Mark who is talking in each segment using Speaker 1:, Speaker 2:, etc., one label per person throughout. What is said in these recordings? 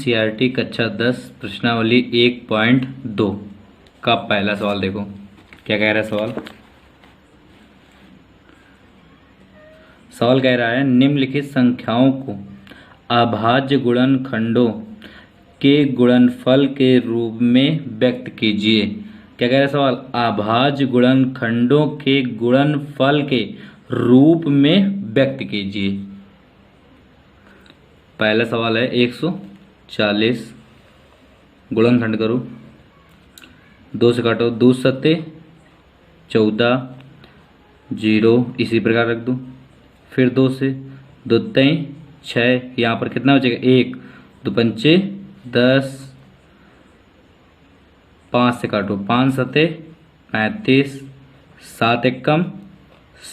Speaker 1: NCERT कक्षा 10 प्रश्नावली 1.2 का पहला सवाल देखो। क्या कह रहा है सवाल? सवाल कह रहा है निम्नलिखित संख्याओं को अभाज्य गुणनखंडों के गुणनफल के रूप में व्यक्त कीजिए। क्या कह रहा है सवाल? अभाज्य गुणनखंडों के गुणनफल के रूप में व्यक्त कीजिए। पहला सवाल है 140 गुणनखंड करो, 2 से काटो, 2 सत्ते 14, 0 इसी प्रकार रख दो। फिर 2 से 2 तय 6, यहाँ पर कितना बचेगा 1, 2 पंचे 10, 5 से काटो, 5 सत्ते 35, 7 एकम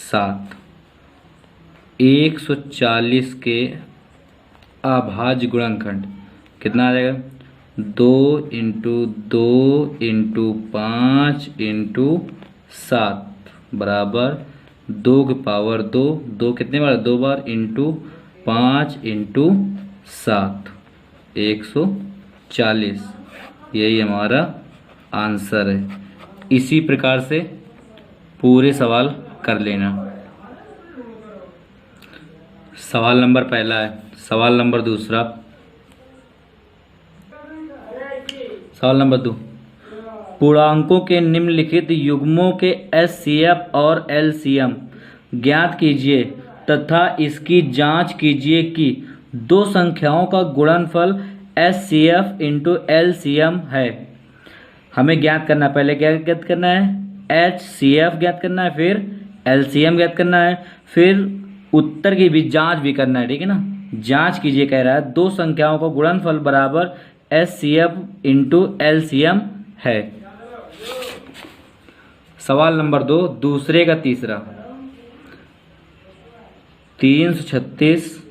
Speaker 1: 7। 140 के अभाज्य गुणनखंड कितना आ जाएगा? 2 इंटू 2 इंटू 5 इंटू 7 बराबर 2 की पावर 2, 2 कितने बार? 2 बार, इंटू 5 इंटू 7, 140। यही हमारा आंसर है। इसी प्रकार से पूरे सवाल कर लेना। सवाल नंबर पहला है। सवाल नंबर दूसरा, सवाल नंबर 2, पूर्णांकों के निम्नलिखित युग्मों के एचसीएफ और एलसीएम ज्ञात कीजिए तथा इसकी जांच कीजिए कि दो संख्याओं का गुणनफल एचसीएफ इंटू एलसीएम है। हमें ज्ञात करना है, पहले क्या ज्ञात करना है? एचसीएफ ज्ञात करना है, फिर एलसीएम ज्ञात करना है, फिर उत्तर की भी जांच भी करना है। ठीक है ना? जांच कीजिए कह रहा है, दो संख्याओं का गुणनफल बराबर एचसीएफ इंटू एलसीएम है। सवाल नंबर 2 दूसरे का तीसरा, 336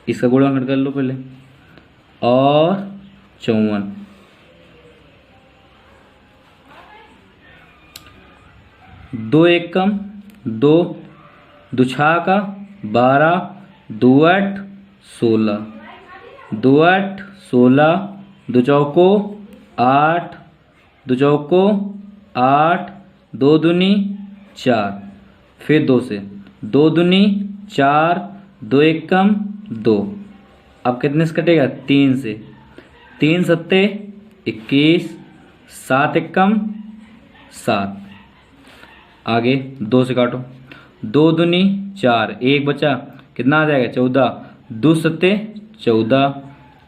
Speaker 1: इसका गुणनखंड कर लो पहले, और 54। 2 एकम 2, 2 छाका 12, 2 8 16, 2 8 16, 2 चौको 8, 2 चौको 8, 2 दूनी 4, फिर 2 से 2 दूनी 4, 2 एकम 2। अब कितने से कटेगा? 3 से, 3 सत्ते 21, 7 एकम 7। आगे 2 से काटो, 2 दूनी 4, 1 बचा, कितना आ जाएगा? 14, 2 सत्ते 14,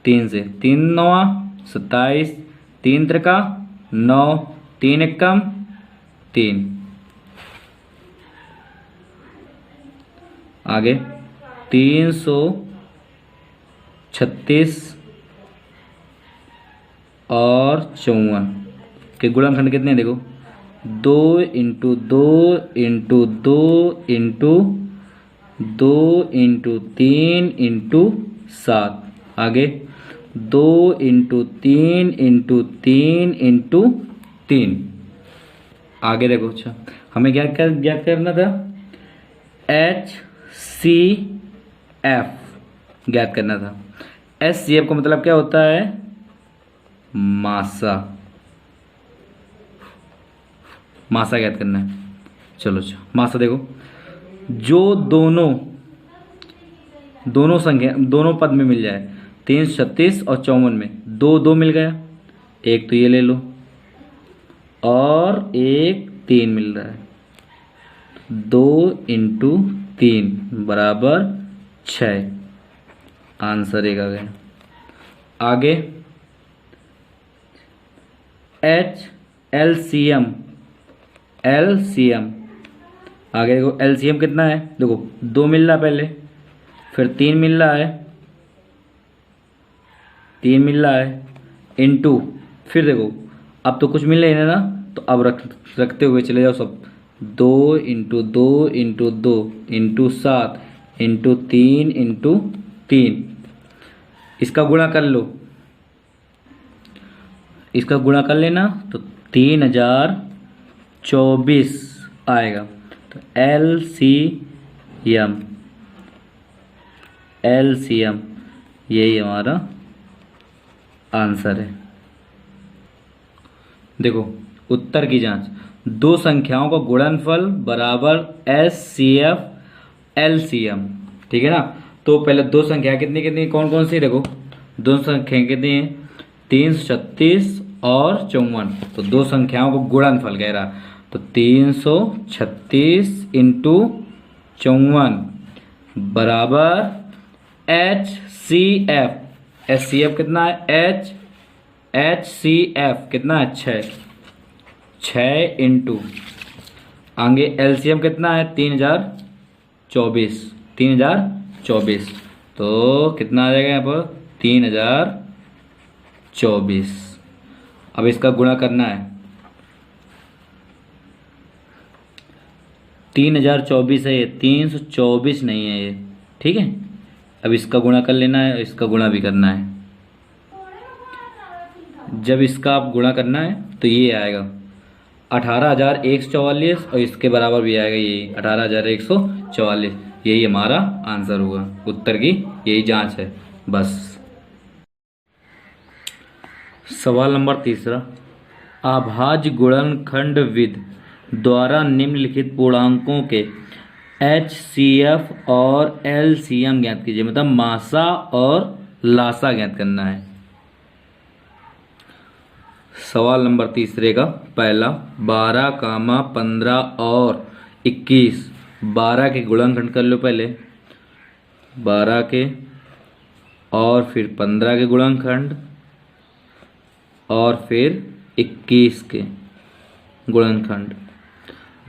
Speaker 1: 3 से 3 नौवा 27, 3 त्रिका 9, 3 एकम 3। आगे 336 और 54 के गुणनखंड कितने? देखो 2 into 2 into 2 into 2 into 3 into 7। आगे 2 इंटू 3 इंटू 3 इंटू 3। आगे देखो, अच्छा हमें क्या ज्ञात करना था? HCF ज्ञात करना था। HCF का मतलब क्या होता है? मासा। मासा ज्ञात करना है। चलो अच्छा, मासा देखो, जो दोनों संख्या दोनों पद में मिल जाए, 336 और 54 में 2 2 मिल गया, एक तो ये ले लो और एक 3 मिल रहा है, 2 इंटू 3 बराबर 6। आंसर एक आ गया। आगे LCM आगे देखो, LCM कितना है? देखो 2 मिल रहा है पहले, फिर 3 मिल रहा है, 3 मिल रहा है, इंटू, फिर देखो अब तो कुछ मिल रही है ना, तो अब रखते हुए चले जाओ सब, 2 into 2 into 2 into 7 into 3 into 3। इसका गुणा कर लो, इसका गुणा कर लेना तो 3024 आएगा। तो LCM यही हमारा आंसर है। देखो उत्तर की जांच, दो संख्याओं का गुणनफल बराबर HCF LCM, ठीक है ना। तो पहले दो संख्या कितनी कितनी कौन कौन सी, देखो दो संख्या कितनी है, 336 और 54। तो दो संख्याओं को गुणनफल कह रहा, तो 336 इंटू 54 बराबर HCF। HCF कितना है, HCF कितना है, 6 इंटू आगे LCM कितना है, 3024। तो कितना आ जाएगा यहाँ पर, 3024। अब इसका गुणा करना है, 3024 है ये, 324 नहीं है ये, ठीक है। अब इसका गुणा कर लेना है, इसका गुणा भी करना है। जब इसका आप गुणा करना है तो ये आएगा 18,144 और इसके बराबर भी आएगा यही 18,144। यही हमारा आंसर होगा, उत्तर की यही जांच है बस। सवाल नंबर तीसरा, अभाज्य गुणनखंड विधि द्वारा निम्नलिखित पूर्णांकों के HCF और LCM ज्ञात कीजिए, मतलब मासा और लासा ज्ञात करना है। सवाल नंबर तीसरे का पहला, 12, 15 और 21, 12 के गुणनखंड कर लो पहले, 12 के और फिर 15 के गुणनखंड और फिर 21 के गुणनखंड।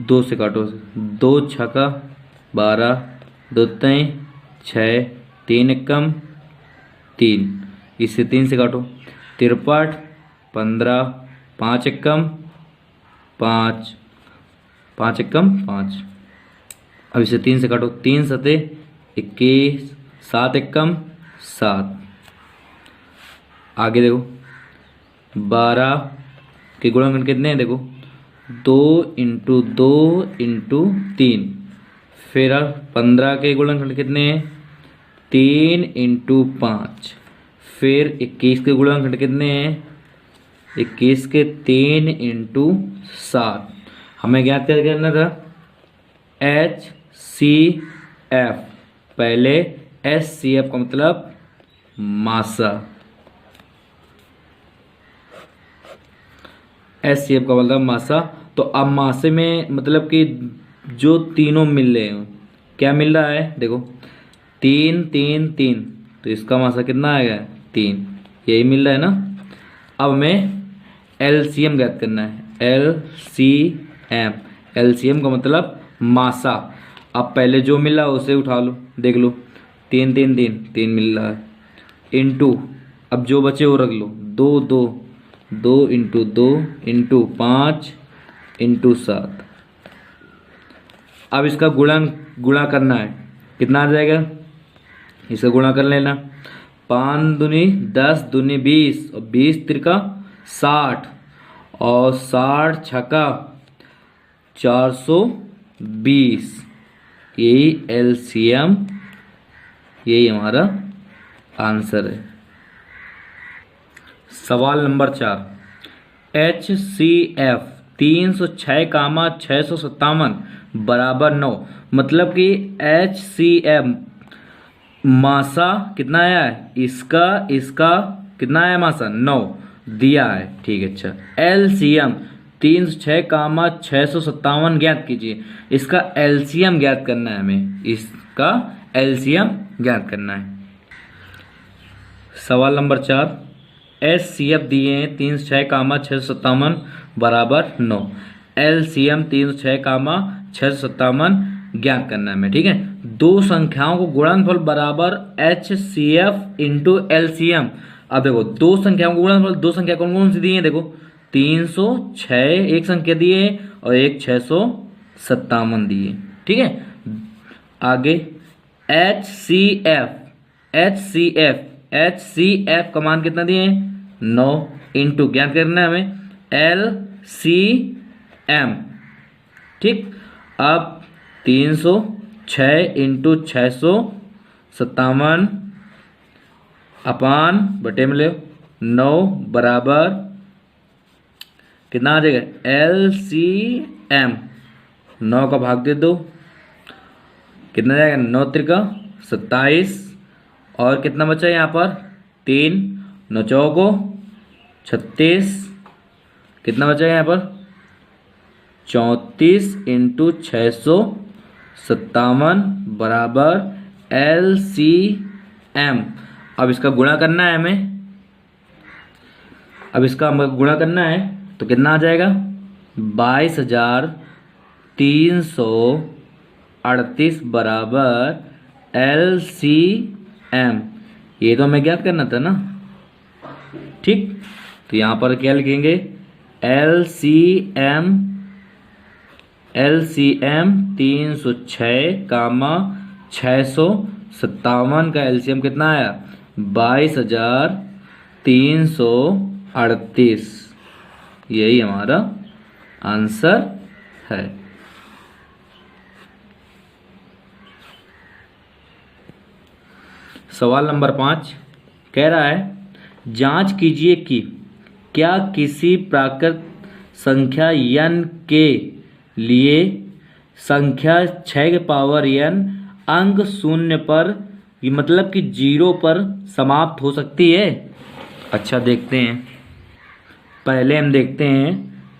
Speaker 1: 2 से काटो, 2 छक्का 12, 2 तय 6, 3 एकम 3, इससे 3 से काटो, 53, 15, 5 एकम 5, 5 एकम 5। अब इसे 3 से काटो, 3 सते 21, 7 एकम 7। आगे देखो 12 के गुणनखंड कितने हैं, देखो 2 इंटू 2 इंटू 3। फिर 15 के गुणनखंड कितने हैं, 3 इंटू 5। फिर 21 के गुणनखंड कितने हैं, 21 के 3 इंटू 7। हमें ज्ञात क्या करना था, HCF। पहले HCF का मतलब मासा, HCF का मतलब मासा। तो अब मासे में मतलब कि जो तीनों मिल रहे हैं, क्या मिल रहा है, देखो 3 3 3, तो इसका मासा कितना आएगा, 3, यही मिल रहा है ना। अब हमें LCM ज्ञात करना है, LCM का मतलब मासा। अब पहले जो मिला उसे उठा लो, देख लो 3 3 3 3 मिल रहा है, इंटू अब जो बचे वो रख लो, 2 2 2 इंटू 2 इंटू 5 इंटू 7। अब इसका गुणा करना है, कितना आ जाएगा, इसका गुणा कर लेना, 5 दूनी 10 दूनी 20 और 20 तिरका 60 और 60 छक्का 420। यही LCM, यही हमारा आंसर है। सवाल नंबर 4, HCF 306,657 बराबर 9, मतलब कि HCF मासा कितना आया है, इसका कितना आया मासा, 9 दिया है, ठीक है। अच्छा, LCM 306,657 ज्ञात कीजिए, इसका LCM ज्ञात करना है हमें, इसका LCM ज्ञात करना है। सवाल नंबर 4, HCF दिए हैं 306,657 बराबर 9, LCM 306,657 ज्ञात करना है हमें, ठीक है। दो संख्याओं को गुणनफल बराबर HCF इंटू LCM। अब देखो दो संख्याओं को गुणनफल, दो संख्या कौन कौन सी दी है, देखो 306 एक संख्या दी है और एक 657 दी है, ठीक है। आगे HCF का मान कितना दिए हैं, 9 इंटू ज्ञात करना है हमें LCM, ठीक। अब 306 इंटू 657 अपान बटे में ले 9 बराबर कितना आ जाएगा, LCM 9 का भाग दे दो, कितना जाएगा, 9 त्रिका 27, और कितना बचा यहाँ पर 3, 9 चौको 36, कितना बचा यहाँ पर 34 इंटू 657 बराबर LCM। अब इसका गुणा करना है हमें, अब इसका हमें गुणा करना है तो कितना आ जाएगा 22,338 बराबर LCM। ये तो हमें ज्ञात करना था ना, ठीक। तो यहाँ पर क्या लिखेंगे, LCM 306 कामा 657 का LCM कितना आया 22,338। यही हमारा आंसर है। सवाल नंबर 5 कह रहा है, जांच कीजिए कि क्या किसी प्राकृत संख्या n के लिए संख्या 6 के पावर n अंक 0 पर, ये मतलब कि 0 पर समाप्त हो सकती है। अच्छा देखते हैं, पहले हम देखते हैं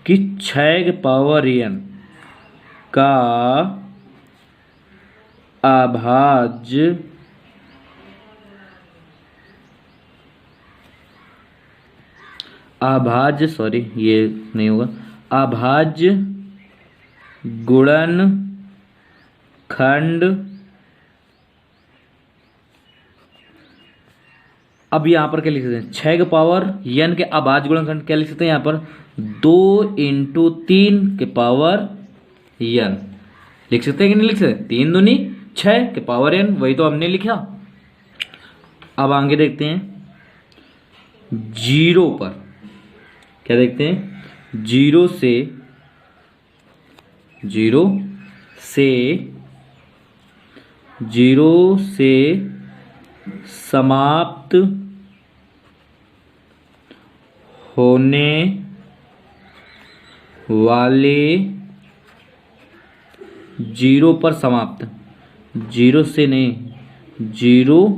Speaker 1: कि 6 के पावर n का अभाज्य सॉरी ये नहीं होगा, अभाज्य गुणनखंड। अब यहाँ पर क्या लिख सकते हैं, 6 के पावर n के अभाज्य गुणनखंड क्या लिख सकते हैं, यहाँ पर 2 इंटू 3 के पावर n लिख सकते हैं कि नहीं लिख सकते, 3 दूनी 6 के पावर n, वही तो हमने लिखा। अब आगे देखते हैं, 0 पर क्या देखते हैं, 0 से समाप्त होने वाले, 0 पर समाप्त, 0 से नहीं, 0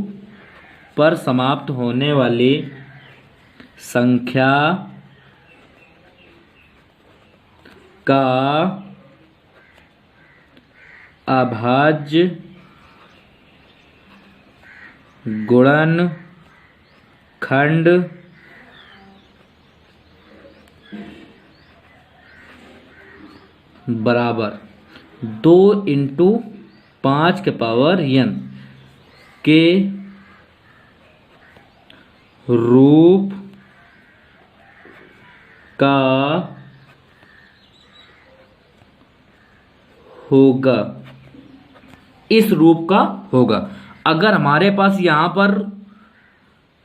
Speaker 1: पर समाप्त होने वाली संख्या का अभाज्य गुणनखंड बराबर 2 इंटू 5 के पावर n के रूप का होगा। इस रूप का होगा। अगर हमारे पास यहां पर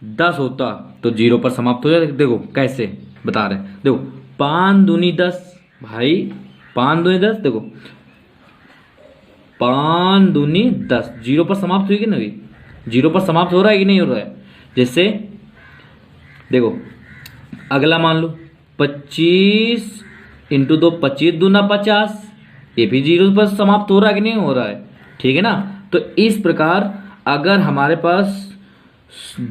Speaker 1: 10 होता तो 0 पर समाप्त हो जाता। देखो कैसे बता रहे हैं, देखो 5 दूनी 10 भाई, 5 दूनी 10, देखो 5 दूनी 10, 0 पर समाप्त हुई कि नहीं, 0 पर समाप्त हो रहा है कि नहीं हो रहा है। जैसे देखो अगला मान लो 25 इंटू 2, 25 दूना 50, ये भी 0 पर समाप्त हो रहा है कि नहीं हो रहा है, ठीक है ना। तो इस प्रकार अगर हमारे पास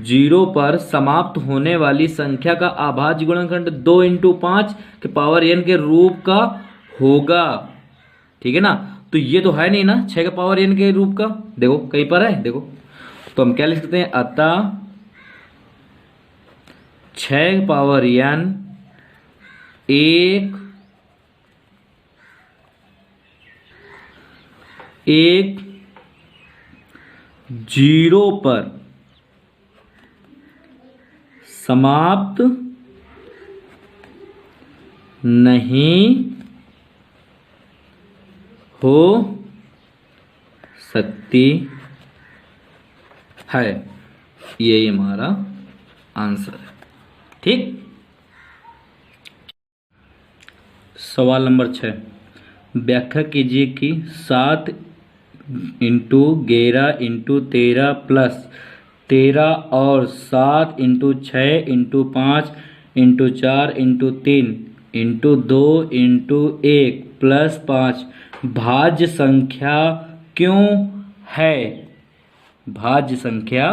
Speaker 1: 0 पर समाप्त होने वाली संख्या का अभाज्य गुणनखंड 2 इंटू 5 के पावर n के रूप का होगा, ठीक है ना। तो ये तो है नहीं ना 6 के पावर n के रूप का, देखो कहीं पर है, देखो तो हम क्या लिख सकते हैं, अतः 6 पावर n एक 0 पर समाप्त नहीं हो सकती है। यही हमारा आंसर है, ठीक। सवाल नंबर 6, व्याख्या कीजिए कि 7 इंटू 11 इंटू 13 प्लस 13 और 7 into 6 into 5 into 4 into 3 into 2 into 1 plus 5 भाज्य संख्या क्यों है? भाज्य संख्या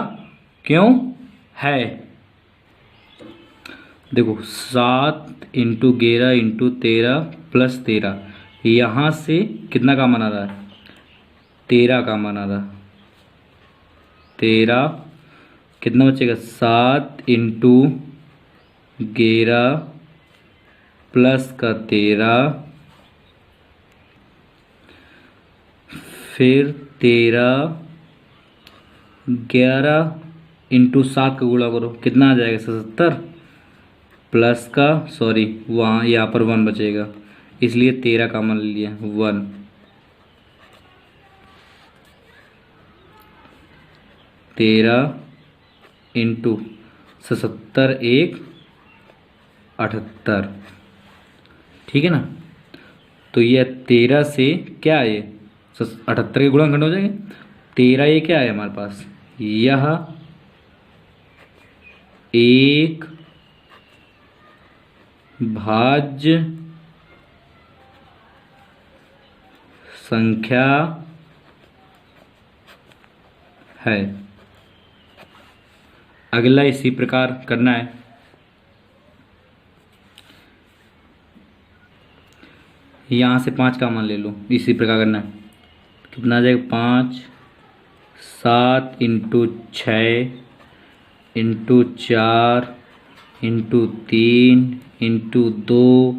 Speaker 1: क्यों है? देखो 7 इंटू 11 इंटू 13 प्लस 13, यहाँ से कितना का बना रहा है? 13 का बना रहा। 13 कितना बचेगा? 7 इंटू 11 प्लस का 13, फिर 13 11 इंटू 7 का गुणा करो, कितना आ जाएगा? 77 प्लस का सॉरी वहाँ यहाँ पर 1 बचेगा, इसलिए 13 का मान लिया 1। 13 इंटू 77 1 78, ठीक है ना। तो यह 13 से क्या है? 78 के गुणनखंड हो जाएंगे। 13 ये क्या है हमारे पास? यह एक भाज्य संख्या है। अगला इसी प्रकार करना है। यहाँ से 5 का मान ले लो, इसी प्रकार करना है। कितना आ जाएगा? 5 7 into 6 into 4 into 3 into 2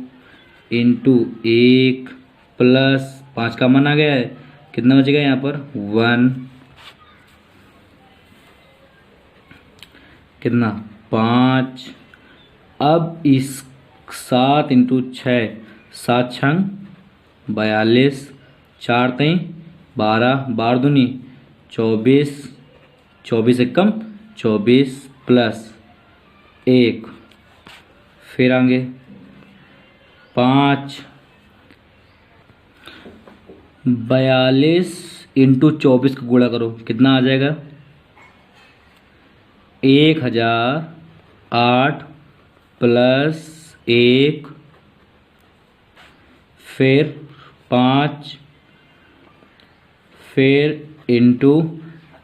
Speaker 1: into 1 plus 5 का मान आ गया है, कितना बचेगा यहाँ पर? 1। कितना? 5। अब इस 7 इंटू 6, 7 छंग 42, 4 3 12, 12 दूनी 24, 24 एकम 24 प्लस 1, फिर आगे 5 42 इंटू 24 का गुणा करो, कितना आ जाएगा? 1008 प्लस 1, फिर 5, फिर इंटू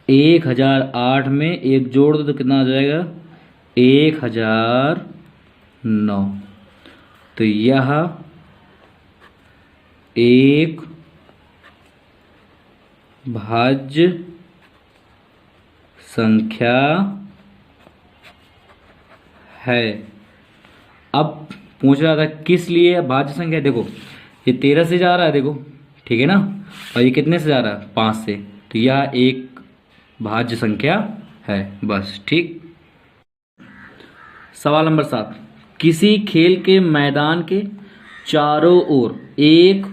Speaker 1: 1008 में 1 जोड़ दो तो कितना आ जाएगा? 1009। तो यह एक भाज्य संख्या है। अब पूछ रहा था किस लिए भाज्य संख्या? देखो ये 13 से जा रहा है, देखो ठीक है ना, और ये कितने से जा रहा है? 5 से, तो यह एक भाज्य संख्या है, बस ठीक। सवाल नंबर 7, किसी खेल के मैदान के चारों ओर एक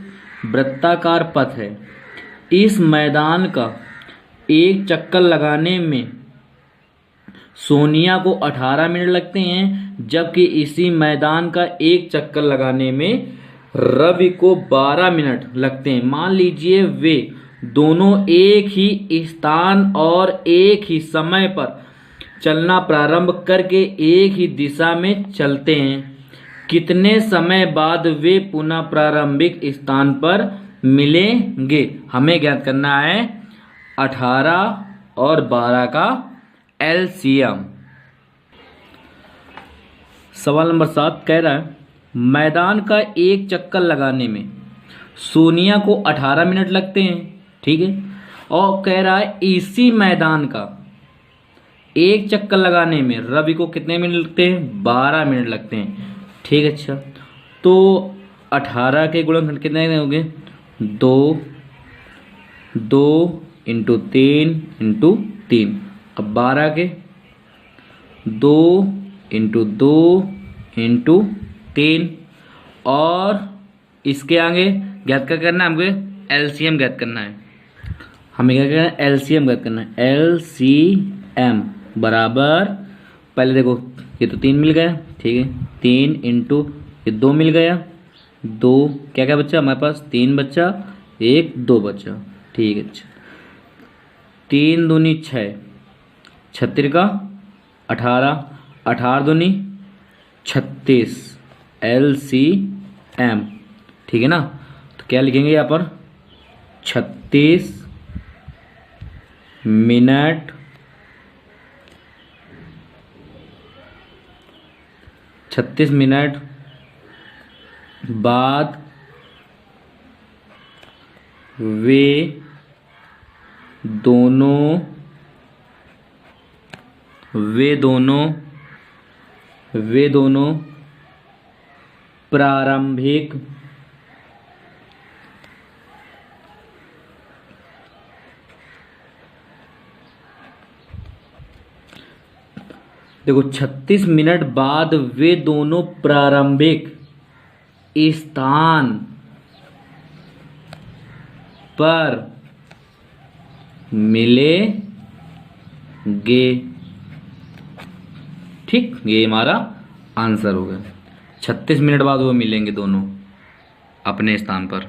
Speaker 1: वृत्ताकार पथ है। इस मैदान का एक चक्कर लगाने में सोनिया को 18 मिनट लगते हैं, जबकि इसी मैदान का एक चक्कर लगाने में रवि को 12 मिनट लगते हैं। मान लीजिए वे दोनों एक ही स्थान और एक ही समय पर चलना प्रारंभ करके एक ही दिशा में चलते हैं। कितने समय बाद वे पुनः प्रारंभिक स्थान पर मिलेंगे? हमें ज्ञात करना है 18 और 12 का एलसीएम। सवाल नंबर 7 कह रहा है मैदान का एक चक्कर लगाने में सोनिया को 18 मिनट लगते हैं, ठीक है, और कह रहा है इसी मैदान का एक चक्कर लगाने में रवि को कितने मिनट लगते हैं? 12 मिनट लगते हैं, ठीक है। अच्छा, तो 18 के गुणनखंड कितने होंगे? 2 इंटू 3 इंटू 3। अब 12 के 2 इंटू 2 इंटू 3, और इसके आगे ज्ञात क्या करना है? हमको एलसीएम ज्ञात करना है। हमें क्या करना है? एलसीएम ज्ञात करना है। एलसीएम बराबर, पहले देखो ये तो 3 मिल गया, ठीक है, 3 इंटू ये 2 मिल गया, 2 क्या क्या बच्चा हमारे पास? 3 बच्चा, 1 2 बच्चा, ठीक है। अच्छा, 3 दूनी 6, 36 का 18, 18 दूनी 36, LCM। ठीक है ना, तो क्या लिखेंगे यहाँ पर 36 मिनट 36 मिनट बाद वे दोनों प्रारंभिक देखो 36 मिनट बाद वे दोनों प्रारंभिक स्थान पर मिलेंगे। ठीक, ये हमारा आंसर हो गया। 36 मिनट बाद वो मिलेंगे दोनों अपने स्थान पर।